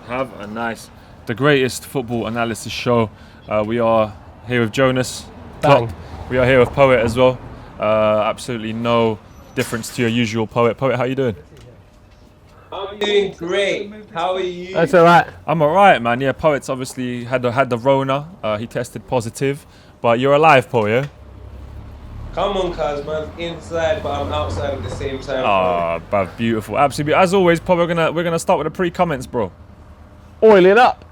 Have a nice, the greatest football analysis show. We are here with Jonas. Bang. We are here with Poet as well. Absolutely no difference to your usual Poet. Poet, how you doing? I'm doing great. How are you? That's alright. I'm alright, man. Yeah, Poet's obviously had the Rona. He tested positive, but you're alive, Poet. Yeah? Come on, cuz, man. Inside, but I'm outside at the same time. Ah, bruv, beautiful. Absolutely. As always, Poet, we're gonna start with the pre-comments, bro. Oil it up.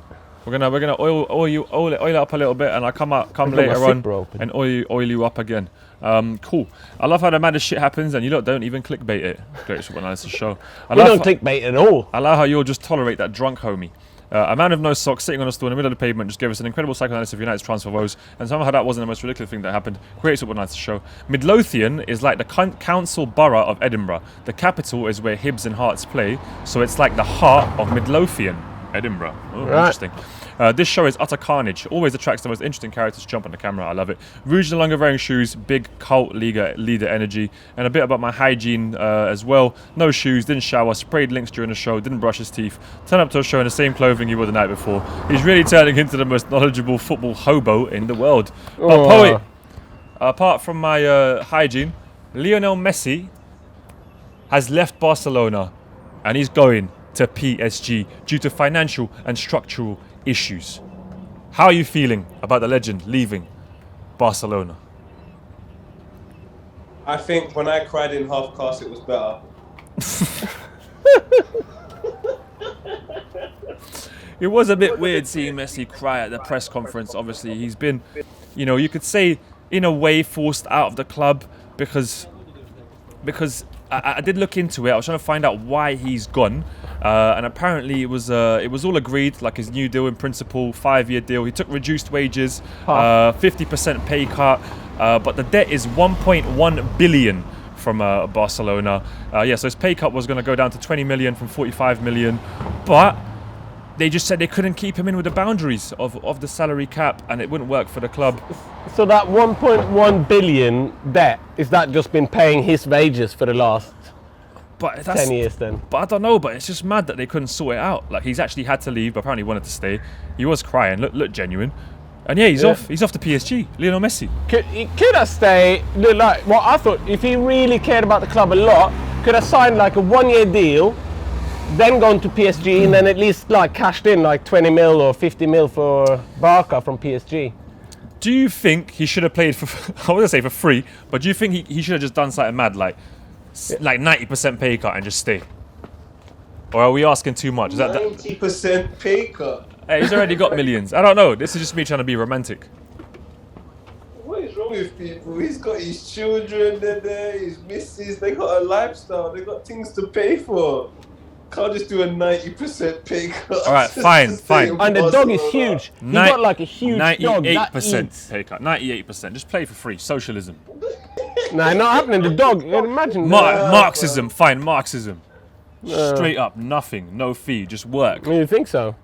We're gonna oil it up a little bit, and I come later on and oil you up again. Cool. I love how the maddest shit happens, and you lot don't even clickbait it. Great football analysis show. We don't clickbait at all. I love how you'll just tolerate that drunk homie. A man with no socks sitting on a stool in the middle of the pavement just gave us an incredible psychoanalysis of United's transfer woes, and somehow that wasn't the most ridiculous thing that happened. Great football analysis show. Midlothian is like the council borough of Edinburgh. The capital is where Hibs and Hearts play, so it's like the heart of Midlothian, Edinburgh. Oh, right. Interesting. This show is utter carnage. Always attracts the most interesting characters to jump on the camera. I love it. Rouge no longer wearing shoes. Big cult leader energy. And a bit about my hygiene as well. No shoes. Didn't shower. Sprayed links during the show. Didn't brush his teeth. Turned up to a show in the same clothing he wore the night before. He's really turning into the most knowledgeable football hobo in the world. But Poet, apart from my hygiene, Lionel Messi has left Barcelona and he's going to PSG due to financial and structural issues. How are you feeling about the legend leaving Barcelona? I think when I cried in half cast, it was better. It was a bit weird seeing Messi cry at the press conference. Obviously, he's been, you could say, in a way, forced out of the club because I did look into it. I was trying to find out why he's gone, and apparently it was all agreed, like his new deal in principle, 5-year deal. He took reduced wages, 50% pay cut, but the debt is 1.1 billion from Barcelona. So his pay cut was going to go down to 20 million from 45 million, but they just said they couldn't keep him in with the boundaries of the salary cap, and it wouldn't work for the club. So that 1.1 billion debt, is that just been paying his wages for the last 10 years then? But I don't know, but it's just mad that they couldn't sort it out. Like, he's actually had to leave, but apparently wanted to stay. He was crying, look genuine. And yeah, he's off. He's off to PSG. Lionel Messi. Could I stay, like, well, I thought if he really cared about the club a lot, could have signed like a 1-year deal, then gone to PSG and then at least like cashed in like 20 mil or 50 mil for Barca from PSG. Do you think he should have played for, I wouldn't say for free, but do you think he should have just done something mad, like 90% pay cut and just stay? Or are we asking too much? Is 90% pay cut? Hey, he's already got millions. I don't know. This is just me trying to be romantic. What is wrong with people? He's got his children, they're there, his missus, they got a lifestyle, they got things to pay for. Can't just do a 90% pay cut. All right, fine. And the dog is huge. He got like a huge 98% pay cut. 98%. Just play for free. Socialism. Nah, not happening. The dog. Imagine. Marxism. Fine, Marxism. Straight up, nothing, no fee, just work. You think so?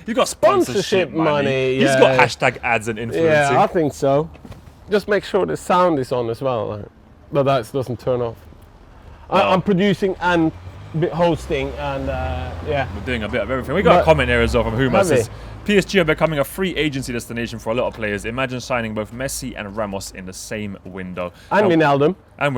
You got sponsorship money. Yeah. He's got hashtag ads and influencing. Yeah, I think so. Just make sure the sound is on as well, like, but that doesn't turn off. I'm producing and hosting, and we're doing a bit of everything. We got a comment here as well from Huma. Says PSG are becoming a free agency destination for a lot of players. Imagine signing both Messi and Ramos in the same window. And Wijnaldum. And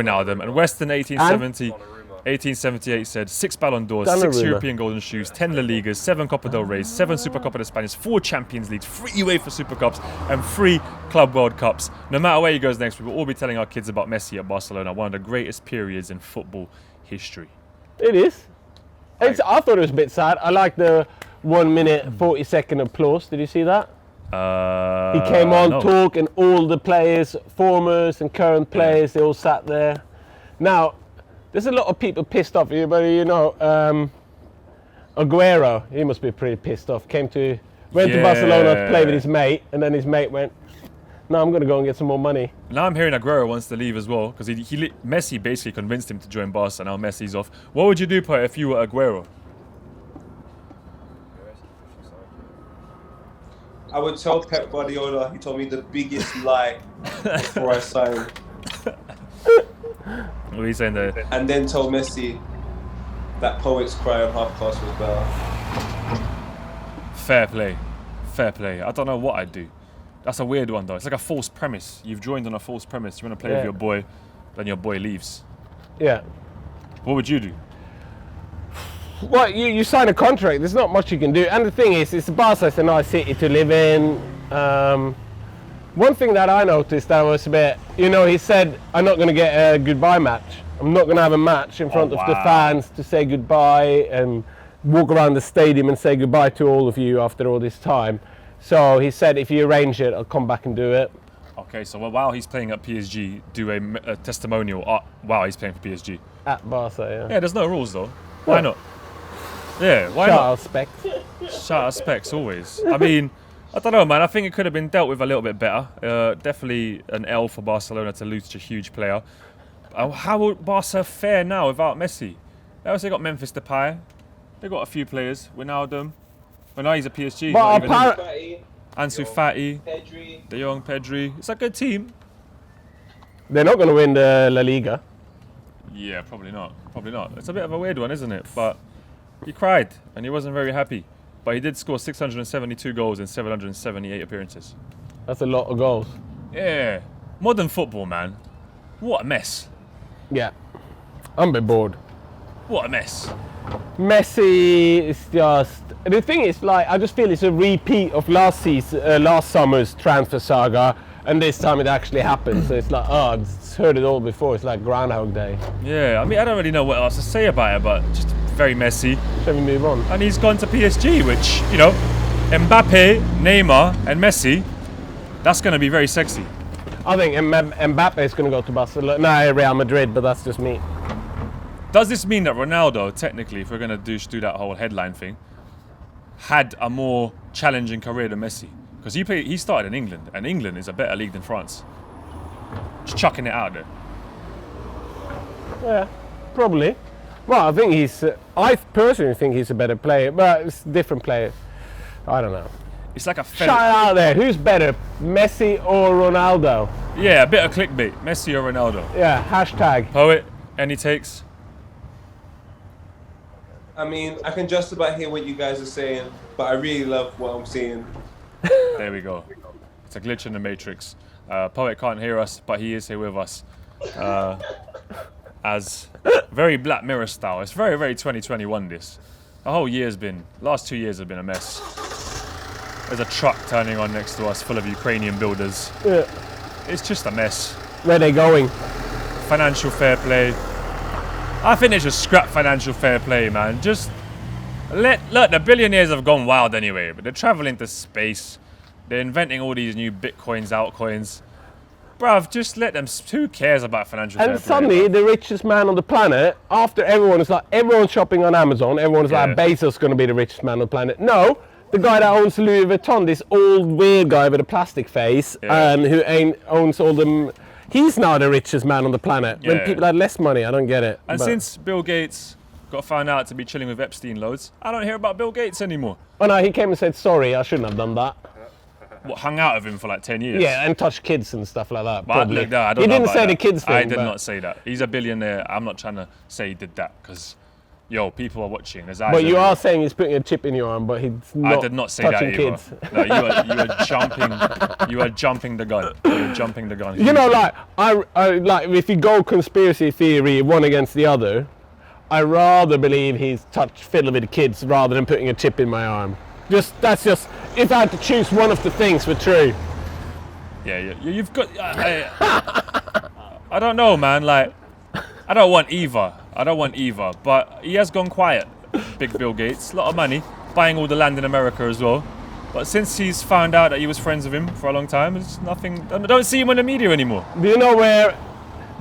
Weston 1878 said 6 Ballon d'Ors, 6 European Golden Shoes, 10 La Ligas, 7 Copa del Reys, 7 Supercopa de España, 4 Champions Leagues, 3 UEFA Super Cups, and 3 Club World Cups. No matter where he goes next, we will all be telling our kids about Messi at Barcelona, one of the greatest periods in football history. It is. I thought it was a bit sad. I like the 1 minute 40-second applause. Did you see that? He came on, talk, and all the players, formers and current players, they all sat there. Now, there's a lot of people pissed off here, but Aguero, he must be pretty pissed off. Went to Barcelona to play with his mate, and then his mate went, no, I'm going to go and get some more money. Now I'm hearing Aguero wants to leave as well, because Messi basically convinced him to join Barca, now Messi's off. What would you do, Poet, if you were Aguero? I would tell Pep Guardiola, he told me the biggest lie before I signed. What are you saying there? And then told Messi that Poet's cry on half-cast was better. Fair play. Fair play. I don't know what I'd do. That's a weird one, though. It's like a false premise. You've joined on a false premise. You want to play with your boy, then your boy leaves. Yeah. What would you do? Well, you sign a contract. There's not much you can do. And the thing is, Barca is a nice city to live in. One thing that I noticed that was a bit, he said, I'm not going to get a goodbye match. I'm not going to have a match in front of the fans to say goodbye and walk around the stadium and say goodbye to all of you after all this time. So he said, if you arrange it, I'll come back and do it. Okay, so while he's playing at PSG, do a testimonial while he's playing for PSG. At Barca, yeah. Yeah, there's no rules, though. Why not? Yeah, why Shout not? out Specs. Shout out Specs, always. I mean, I don't know, man. I think it could have been dealt with a little bit better. Definitely an L for Barcelona to lose to a huge player. How will Barca fare now without Messi? They also got Memphis Depay. They got a few players. Ronaldo. Well, now he's at PSG. But Ansu Fati, Pedri. De Jong, Pedri. It's a good team. they're not going to win the La Liga. Yeah, probably not. Probably not. It's a bit of a weird one, isn't it? But he cried and he wasn't very happy. But he did score 672 goals in 778 appearances. That's a lot of goals. Yeah. Modern football, man. What a mess. Yeah. I'm a bit bored. What a mess. Messi is just... The thing is, I just feel it's a repeat of last summer's transfer saga, and this time it actually happened. So it's like, I've heard it all before. It's like Groundhog Day. Yeah, I mean, I don't really know what else to say about it, but just very messy. Shall we move on? And he's gone to PSG, which, Mbappe, Neymar, and Messi, that's going to be very sexy. I think Mbappe is going to go to Barcelona. No, Real Madrid, but that's just me. Does this mean that Ronaldo, technically, if we're going to do that whole headline thing, had a more challenging career than Messi? Because he started in England, and England is a better league than France. Just chucking it out there. Yeah, probably. Well, I think I personally think he's a better player, but it's different players. I don't know. It's like a Shout out there. Who's better, Messi or Ronaldo? Yeah, a bit of clickbait. Messi or Ronaldo? Yeah, hashtag. Poet, any takes? I mean, I can just about hear what you guys are saying, but I really love what I'm seeing. There we go. It's a glitch in the matrix. Poet can't hear us, but he is here with us. As very Black Mirror style. It's very, very 2021 this. The whole last 2 years have been a mess. There's a truck turning on next to us full of Ukrainian builders. Yeah. It's just a mess. Where are they going? Financial fair play. I think they should scrap financial fair play, man. Just look, the billionaires have gone wild anyway, but they're traveling to space. They're inventing all these new bitcoins, altcoins. Bruv, just let them. Who cares about financial fair play? And suddenly, the richest man on the planet, after everyone's shopping on Amazon, everyone's like, Bezos going to be the richest man on the planet. No, the guy that owns Louis Vuitton, this old weird guy with a plastic face, who owns all them. He's now the richest man on the planet. When people had less money, I don't get it. And since Bill Gates got found out to be chilling with Epstein loads, I don't hear about Bill Gates anymore. Oh no, he came and said, sorry, I shouldn't have done that. What, hung out with him for like 10 years? Yeah, and touched kids and stuff like that. But look, I don't he know didn't about say that. the kids thing. I did not say that. He's a billionaire. I'm not trying to say he did that because, people are watching. But you are saying he's putting a chip in your arm, but he's not. I did not say that touching either. Kids. No, you are jumping the gun. You're jumping the gun. If you go conspiracy theory one against the other, I rather believe he's fiddling with the kids rather than putting a chip in my arm. That's just if I had to choose one of the things for true. Yeah, you've got. I don't know, man. I don't want either. But he has gone quiet. Big Bill Gates, a lot of money, buying all the land in America as well. But since he's found out that he was friends with him for a long time, there's nothing. I don't see him in the media anymore. Do you know where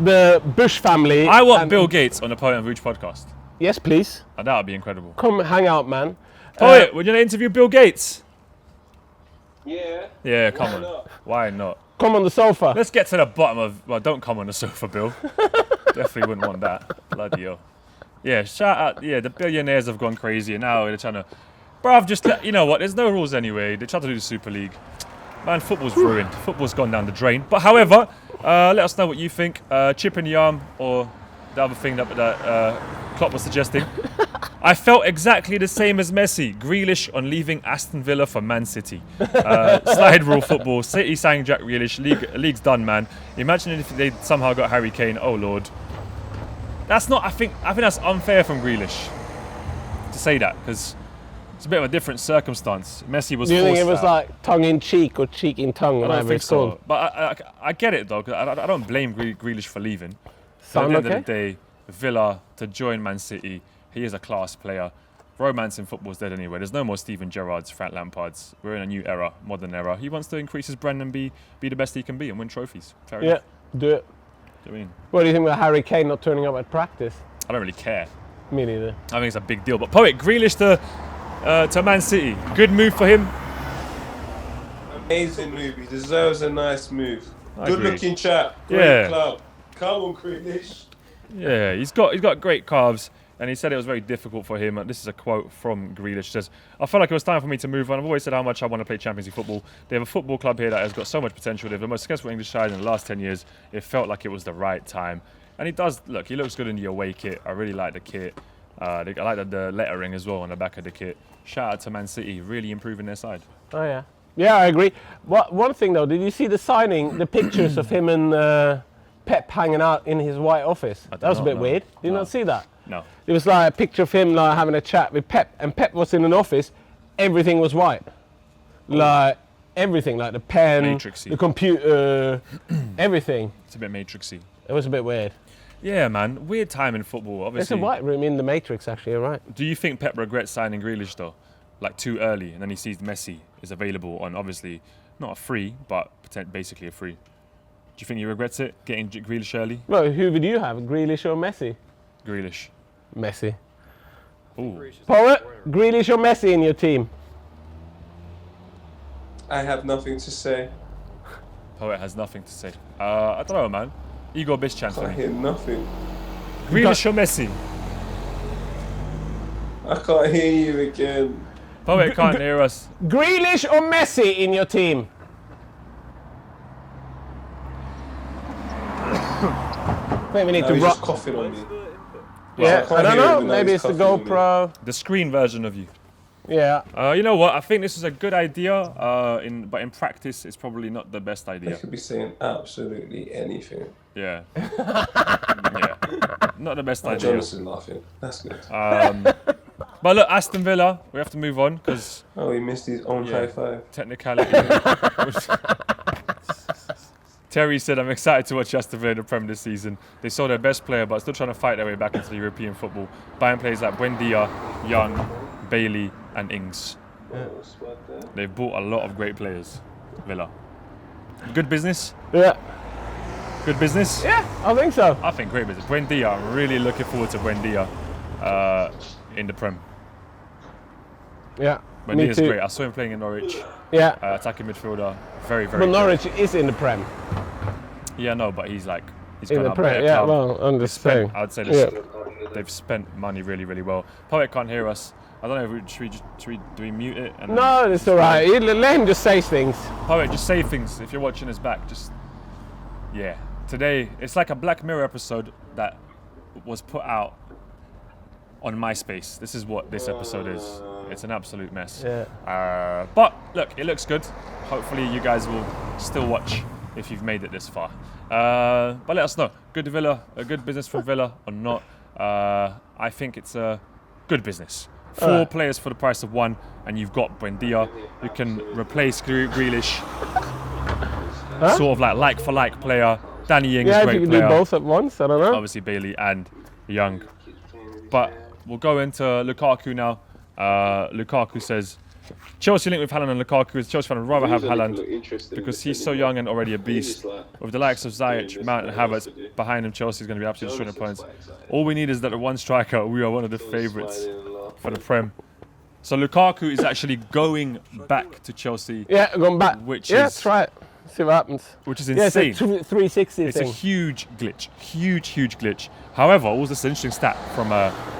the Bush family? I want Bill Gates on the Poet and Vooch podcast. Yes, please. Oh, that would be incredible. Come hang out, man. Poet, would you interview Bill Gates? Yeah. Yeah, come on. Why not? Come on the sofa. Let's get to the bottom of. Well, don't come on the sofa, Bill. Definitely wouldn't want that. Bloody hell. Yeah, shout out. Yeah, the billionaires have gone crazy, and now they're trying to. Bruv, you know what? There's no rules anyway. They tried to do the Super League. Man, football's ruined. Football's gone down the drain. But however, let us know what you think. Chip in the arm or the other thing that Klopp was suggesting. I felt exactly the same as Messi. Grealish on leaving Aston Villa for Man City. Slide rule football. City signed Jack Grealish. League's done, man. Imagine if they somehow got Harry Kane. Oh Lord. That's not. I think that's unfair from Grealish to say that, because it's a bit of a different circumstance. Messi was. Do you think it was out. like tongue in cheek or cheek in tongue? I don't think so. But I get it though. 'Cause I don't blame Grealish for leaving. At the end of the day, Villa to join Man City. He is a class player. Romance in football's dead anyway. There's no more Steven Gerrards, Frank Lampards. We're in a new era, modern era. He wants to increase his brand and be the best he can be and win trophies. Fair enough. Do it. Do you know what I mean? What do you think about Harry Kane not turning up at practice? I don't really care. Me neither. I think it's a big deal. But Poet, Grealish to Man City. Good move for him. Amazing move. He deserves a nice move. I Good agree. looking chap. Great club. Come on, Grealish. Yeah, he's got great calves. And he said it was very difficult for him. This is a quote from Grealish. He says, I felt like it was time for me to move on. I've always said how much I want to play Champions League football. They have a football club here that has got so much potential. They have the most successful English side in the last 10 years. It felt like it was the right time. And he does, look, he looks good in the away kit. I really like the kit. I like the lettering as well on the back of the kit. Shout out to Man City, really improving their side. Oh, yeah. Yeah, I agree. One thing, though, did you see the signing, the pictures of him and Pep hanging out in his white office? That was a bit weird. Did you not see that? No. It was like a picture of him like having a chat with Pep, and Pep was in an office. Everything was white, like everything, like the pen, Matrixy. the computer, everything. It's a bit matrixy. It was a bit weird. Yeah, man. Weird time in football, obviously. There's a white room in the Matrix, actually. You're right. Do you think Pep regrets signing Grealish, though? Like, too early, and then he sees Messi is available on, obviously, not a free, but basically a free. Do you think he regrets it, getting Grealish early? Well, who would you have, Grealish or Messi? Grealish. Messi. Ooh. Poet, Grealish or Messi in your team? I have nothing to say. Poet has nothing to say. I don't know, man. Igor Bischan for I me. hear nothing. Grealish or Messi? I can't hear you again. Poet can't hear us. Grealish or Messi in your team? I think we need to He's rock. just coughing on me. Yeah, can't I don't hear know. him now, Maybe he's it's the coughing on me. GoPro. The screen version of you. Yeah. You know what? I think this is a good idea, but in practice, it's probably not the best They idea. could be saying absolutely anything. Yeah. Yeah. Not the best idea. Jonathan laughing. That's good. But look, Aston Villa, we have to move on because Oh, he missed his own high five. technicality. Terry said, I'm excited to watch Aston Villa in the Prem this season. They saw their best player, but still trying to fight their way back into the European football. Buying players like Buendia, Young, Bailey, and Ings. They've bought a lot of great players, Villa. Good business? Yeah. Good business? Yeah, I think so. I think great business. Buendia, I'm really looking forward to Buendia in the Prem. Yeah. Buendia's great. I saw him playing in Norwich. Yeah. Attacking midfielder. Very, very But good. Norwich is in the Prem. Yeah, no, but he's In gone the up Prem, better yeah, club. well, I'm just saying. I'd say Yeah. they've spent money really, really well. Poet can't hear us. I don't know. Do we mute it? And No, it's all right. Let him just say things. Poet, just say things. If you're watching us back, yeah. Today, it's like a Black Mirror episode that was put out on MySpace. This is what this episode is. It's an absolute mess. Yeah. But look, it looks good. Hopefully, you guys will still watch if you've made it this far. But let us know. Good Villa, a good business from Villa or not? I think it's a good business. 4 players for the price of 1, and you've got Buendia. You can replace Grealish, sort of like for like player. Danny Ings, Yeah, if great you can player. do both at once, I don't know. Obviously Bailey and Young. But we'll go into Lukaku now. Lukaku says, Chelsea link with Haaland and Lukaku is Chelsea fan would rather have Haaland because he's so young and already a beast. With the likes of Ziyech, Mount and Havertz behind him, Chelsea is going to be absolutely destroying points. All we need is that the one striker, we are one of the favourites for the Prem. So Lukaku is actually going back to Chelsea. Yeah, going back. Which yeah, is that's right. See what happens. Which is Yeah, it's insane. a 360 It's a thing. huge glitch. Huge glitch. However, also this interesting stat from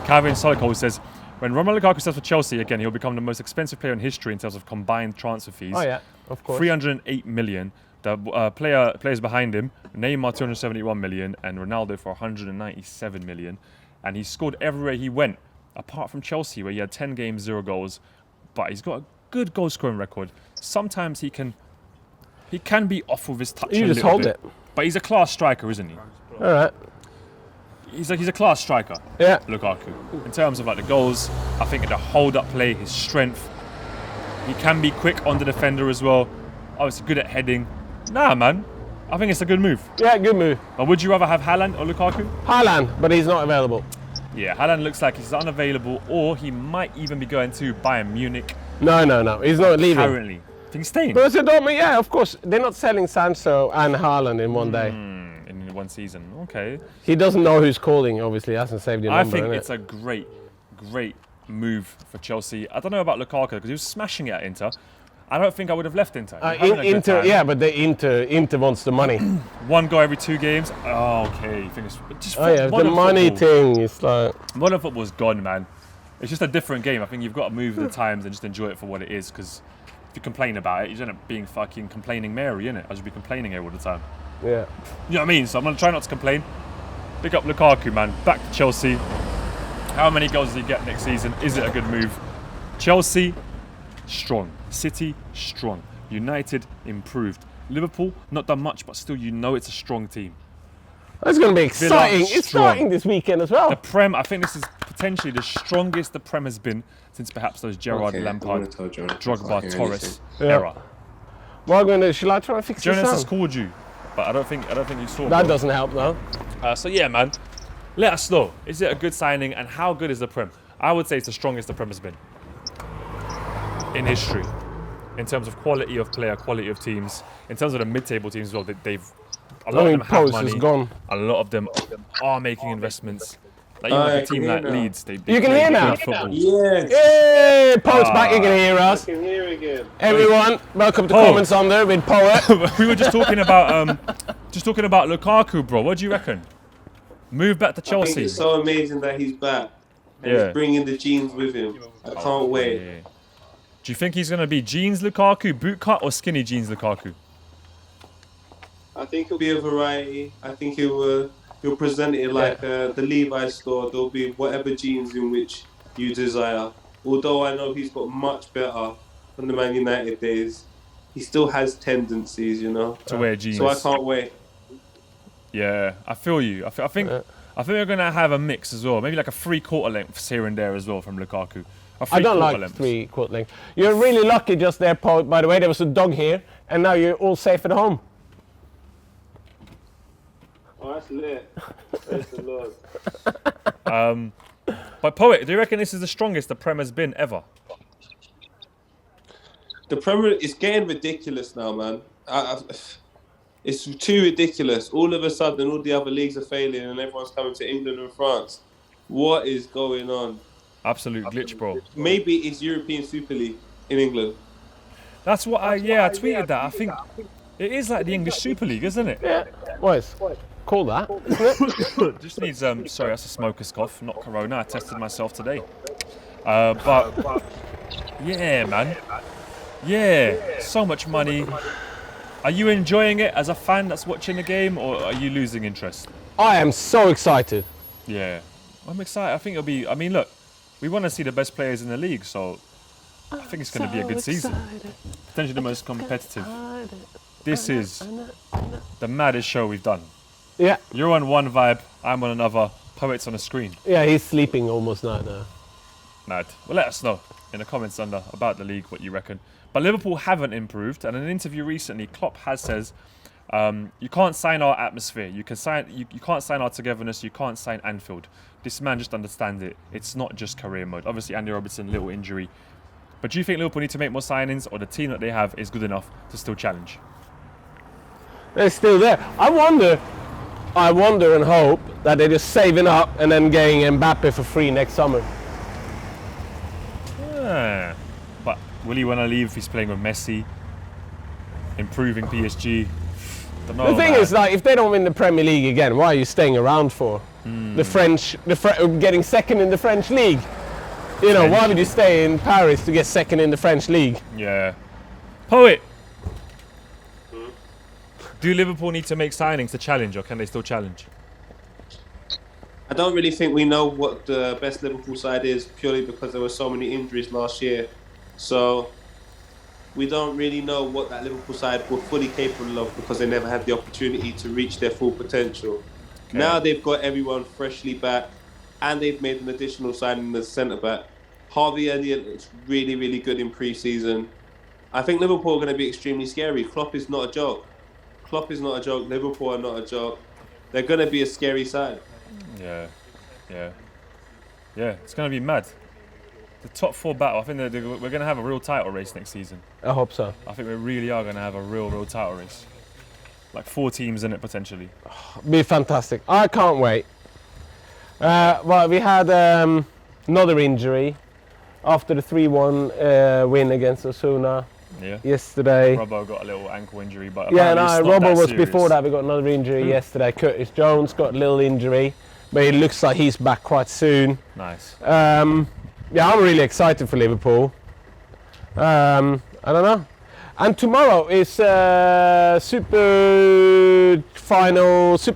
Calvin Solikol who says, when Romelu Lukaku starts for Chelsea, again, he'll become the most expensive player in history in terms of combined transfer fees. Oh, yeah, of course. 308 million, The players behind him, Neymar 271 million and Ronaldo for 197 million. And he scored everywhere he went, apart from Chelsea, where he had 10 games, 0 goals. But he's got a good goal scoring record. Sometimes he can be off with his touch. You just hold it. But he's a class striker, isn't he? All right. He's a class striker. Yeah. Lukaku. In terms of like the goals, I think the hold-up play, his strength. He can be quick on the defender as well. Obviously good at heading. Nah, man. I think it's a good move. Yeah, good move. But would you rather have Haaland or Lukaku? Haaland, but he's not available. Yeah, Haaland looks like he's unavailable, or he might even be going to Bayern Munich. No. He's not leaving. Apparently. I think he's staying. Borussia Dortmund, yeah, of course. They're not selling Sancho and Haaland in one day. In one season. Okay. He doesn't know who's calling, obviously. He hasn't saved your number, I think innit? it's a great move for Chelsea. I don't know about Lukaku, because he was smashing it at Inter. I don't think I would have left Inter. Inter, yeah, but Inter wants the money. One goal every 2 games. Oh, okay. You think it's just the money thing is like... Modern football's gone, man. It's just a different game. I think you've got to move with the times and just enjoy it for what it is, because if you complain about it, you end up being fucking complaining Mary, innit? I should be complaining here all the time. Yeah. You know what I mean? So I'm going to try not to complain. Pick up Lukaku, man. Back to Chelsea. How many goals does he get next season? Is it a good move? Chelsea, strong. City, strong. United, improved. Liverpool, not done much, but still you know it's a strong team. That's going to be exciting. Villa, it's starting this weekend as well. The Prem, I think this is potentially the strongest the Prem has been since perhaps those Gerrard, Lampard, Drogba, Torres era. What am I going to do? Shall I try and fix this Jonas has called you, but I don't think you saw that. Doesn't help, though. So yeah, man. Let us know. Is it a good signing, and how good is the Prem? I would say it's the strongest the Prem has been in history, in terms of quality of player, quality of teams, in terms of the mid-table teams as well. A lot of them have money. A lot of them are making investments. Like even a team like Leeds, you can hear now. Yes. Hey, Poet's back. You can hear us. I can hear again. Everyone, welcome to Comments Under with Poet. We were just talking about Lukaku, bro. What do you reckon? Move back to Chelsea. I think it's so amazing that he's back. And he's bringing the genes with him. I can't wait. Yeah. Do you think he's going to be jeans Lukaku, boot cut, or skinny jeans Lukaku? I think it'll be a variety. I think he'll present it like the Levi's store. There'll be whatever jeans in which you desire. Although I know he's got much better from the Man United days, he still has tendencies, you know, to wear jeans. So I can't wait. Yeah, I feel you. I think we're going to have a mix as well. Maybe like a 3/4 lengths here and there as well from Lukaku. I don't like 3/4 length. You're really lucky just there, Poet. By the way, there was a dog here, and now you're all safe at home. Oh, that's lit. Praise the Lord. But Poet, do you reckon this is the strongest the Prem has been ever? The Premier is getting ridiculous now, man. It's too ridiculous. All of a sudden, all the other leagues are failing, and everyone's coming to England and France. What is going on? Absolute glitch, bro. Maybe it's European Super League in England. That's what I tweeted that. I think it is like the English Super League, isn't it? Yeah. What? Call that, isn't it? Just needs sorry, that's a smoker's cough, not corona. I tested myself today. But yeah, man. Yeah, so much money. Are you enjoying it as a fan that's watching the game, or are you losing interest? I am so excited. Yeah, I'm excited. I think it'll be. I mean, look, we want to see the best players in the league, so I think it's going to be a good season. Potentially the most competitive. This is the maddest show we've done. Yeah. You're on one vibe, I'm on another. Poet's on a screen. Yeah, he's sleeping almost now. Mad. Well, let us know in the comments under about the league what you reckon. But Liverpool haven't improved, and in an interview recently, Klopp has says, "You can't sign our atmosphere. You can't sign our togetherness. You can't sign Anfield." This man just understands it. It's not just career mode. Obviously, Andy Robertson, little injury. But do you think Liverpool need to make more signings, or the team that they have is good enough to still challenge? They're still there. I wonder and hope that they're just saving up and then getting Mbappe for free next summer. Yeah. But will he want to leave if he's playing with Messi? Improving PSG? Don't know, the thing is, like, if they don't win the Premier League again, why are you staying around for? Getting second in the French league. You know, why would you stay in Paris to get second in the French league? Yeah. Poet! Do Liverpool need to make signings to challenge, or can they still challenge? I don't really think we know what the best Liverpool side is purely because there were so many injuries last year. So we don't really know what that Liverpool side were fully capable of because they never had the opportunity to reach their full potential. Okay. Now they've got everyone freshly back and they've made an additional signing as centre-back. Harvey Elliott looks really, really good in pre-season. I think Liverpool are going to be extremely scary. Klopp is not a joke. Klopp is not a joke. Liverpool are not a joke. They're going to be a scary side. Yeah. It's going to be mad. The top 4 battle. I think we're going to have a real title race next season. I hope so. I think we really are going to have a real title race. Like 4 teams in it potentially. Be fantastic. I can't wait. Well, we had another injury after the 3-1 win against Osasuna yesterday. Robbo got a little ankle injury, but Robbo was serious. Before that. We got another injury yesterday. Curtis Jones got a little injury, but it looks like he's back quite soon. Nice. I'm really excited for Liverpool. I don't know. And tomorrow is Super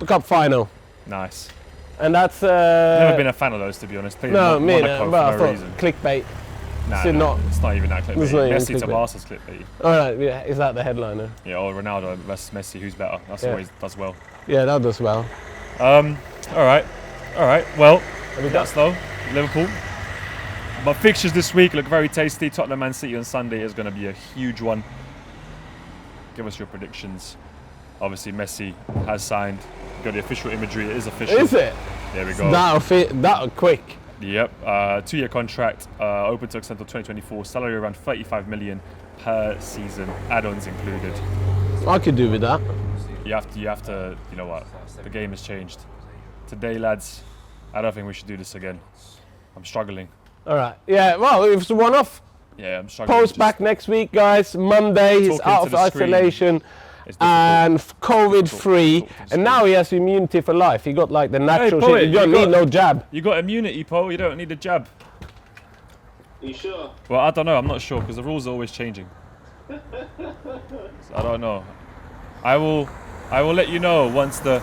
Cup final. Nice. And that's never been a fan of those, to be honest. No, me neither. But I thought clickbait. Nah, it's not even that clickbait. Messi to Barca's clickbait. All right, yeah, is that the headliner? Yeah, or Ronaldo versus Messi, who's better? That's always does well. Yeah, that does well. All right. Well, that's though Liverpool. But fixtures this week look very tasty. Tottenham Man City on Sunday is going to be a huge one. Give us your predictions. Obviously, Messi has signed. Got the official imagery. It is official. Is it? There we go. That quick. Yep. 2-year contract, open to extend until 2024. Salary around 35 million per season, add-ons included. I could do with that. You have to. You know what? The game has changed. Today, lads, I don't think we should do this again. I'm struggling. All right. Yeah. Well, it was a one-off. Yeah, I'm struggling. Post back next week, guys. Monday, he's out of isolation and COVID-free. And now he has immunity for life. He got like the natural shit. You don't need no jab. You got immunity, Paul. You don't need a jab. Are you sure? Well, I don't know. I'm not sure because the rules are always changing. So I don't know. I will let you know once the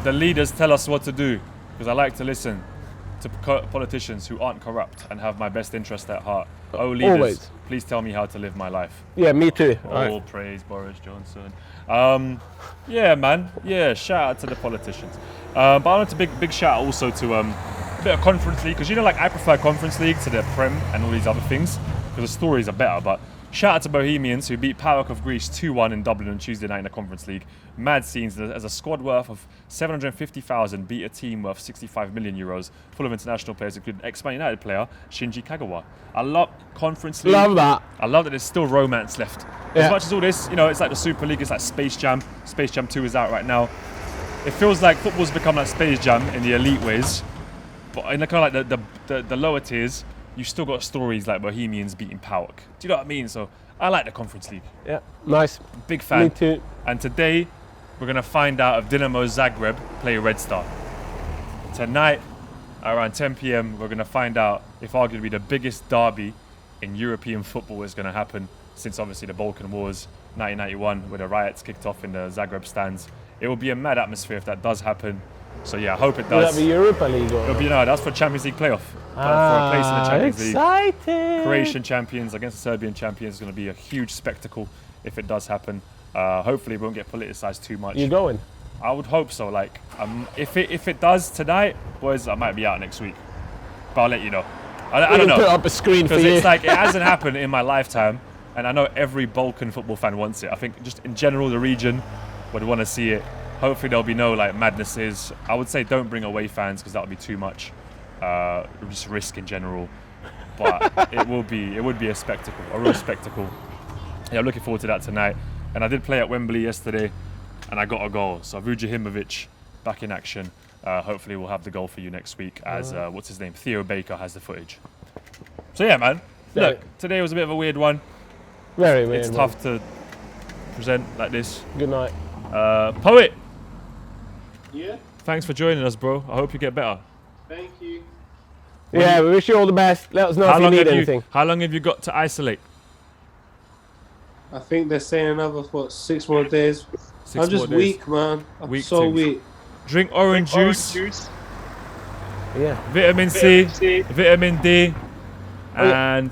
leaders tell us what to do, because I like to listen to politicians who aren't corrupt and have my best interest at heart. Oh, leaders, always. Please tell me how to live my life. Yeah, me too. All praise Boris Johnson. Yeah, man. Yeah, shout out to the politicians. But I want to big shout out also to a bit of Conference League, because like I prefer Conference League to the Prem and all these other things because the stories are better. But shout out to Bohemians, who beat PAOK of Greece 2-1 in Dublin on Tuesday night in the Conference League. Mad scenes as a squad worth of 750,000 beat a team worth 65 million euros, full of international players, including ex-Man United player Shinji Kagawa. I love Conference League. Love that. I love that there's still romance left. As much as all this, it's like the Super League, it's like Space Jam. Space Jam 2 is out right now. It feels like football's become like Space Jam in the elite ways, but in the kind of like the lower tiers, you still got stories like Bohemians beating PAOK. Do you know what I mean? So I like the Conference League. Yeah, nice. Big fan. Me too. And today, we're going to find out if Dinamo Zagreb play Red Star. Tonight, around 10 p.m, we're going to find out if arguably the biggest derby in European football is going to happen since obviously the Balkan Wars, 1991, where the riots kicked off in the Zagreb stands. It will be a mad atmosphere if that does happen. So yeah, I hope it does. Will that be Europa League? It'll be, that's for Champions League playoff. For a place in the Champions League. Exciting! Croatian champions against the Serbian champions is going to be a huge spectacle if it does happen. Hopefully it won't get politicised too much. You going? I would hope so. Like, if it does tonight, boys, I might be out next week. But I'll let you know. I don't know. Put up a screen for you. Because it's like, it hasn't happened in my lifetime. And I know every Balkan football fan wants it. I think just in general, the region would want to see it. Hopefully there'll be no like madnesses. I would say don't bring away fans because that would be too much. Just risk in general. But it would be a spectacle, a real spectacle. Yeah, I'm looking forward to that tonight. And I did play at Wembley yesterday, and I got a goal. So Vujahimovic back in action. Hopefully we'll have the goal for you next week as, what's his name? Theo Baker has the footage. So yeah, man. Look, today was a bit of a weird one. Very weird. It's tough to present like this. Good night. Poet! Yeah? Thanks for joining us, bro. I hope you get better. Thank you. Yeah, we wish you all the best. Let us know if you need anything. How long have you got to isolate? I think they're saying another, 6 more days. I'm just more days. weak, man. I'm Weak so things. weak. Drink orange juice, Yeah. vitamin C, vitamin D, yeah.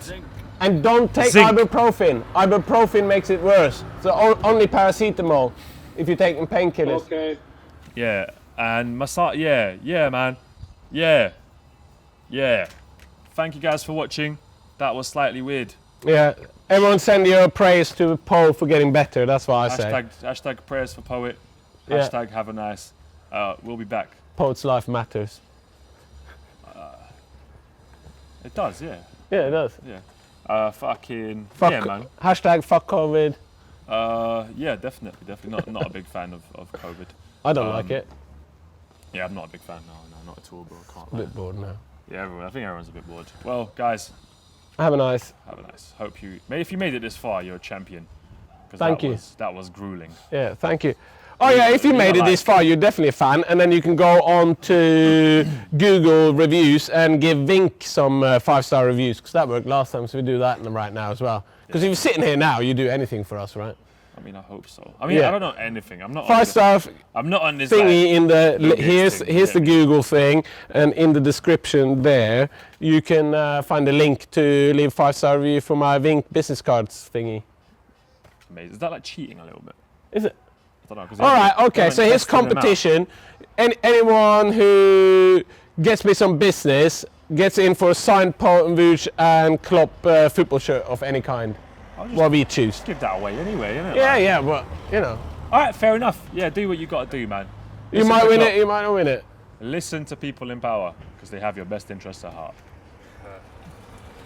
and don't take zinc. ibuprofen. Ibuprofen makes it worse. So only paracetamol if you're taking painkillers. Okay. yeah, and massage. Yeah, man. Yeah. Thank you guys for watching. That was slightly weird. Yeah. Everyone send your praise to Paul for getting better. That's what I say. Hashtag prayers for Poet. Yeah. Hashtag have a nice. We'll be back. Poet's life matters. It does, yeah. Yeah, it does. Yeah. Fucking. Fuck, Yeah, man. Hashtag fuck COVID. Yeah, definitely. Not a big fan of COVID. I don't like it. Yeah, I'm not a big fan. No, not at all, bro. I can't A lie. bit bored now. Yeah, I think everyone's a bit bored. Well, guys, Have a nice. Hope you. If you made it this far, you're a champion. Thank you. That was grueling. Yeah, thank you. Oh yeah, if you made it this far, you're definitely a fan, and then you can go on to Google reviews and give Vink some 5-star reviews, because that worked last time, so we do that right now as well. Because if you're sitting here now, you do anything for us, right? I mean, I hope so. I mean, Yeah. I don't know anything. I'm not. 5-star I'm not on this. thingy in the Google here's thing, the Google thing, and in the description there you can find a link to leave 5-star review for my Vink business cards thingy. Amazing. Is that like cheating a little bit? Is it? I don't know. 'Cause All right, okay. So here's competition. Anyone who gets me some business gets in for a signed Potenvuge and Klopp football shirt of any kind. What we choose. Give that away anyway, innit? Yeah, Like, yeah, but you know, All right, fair enough. Yeah, do what you got to do, man. you Listen might to win Klopp. it, you might not win it. Listen to people in power because they have your best interests at heart.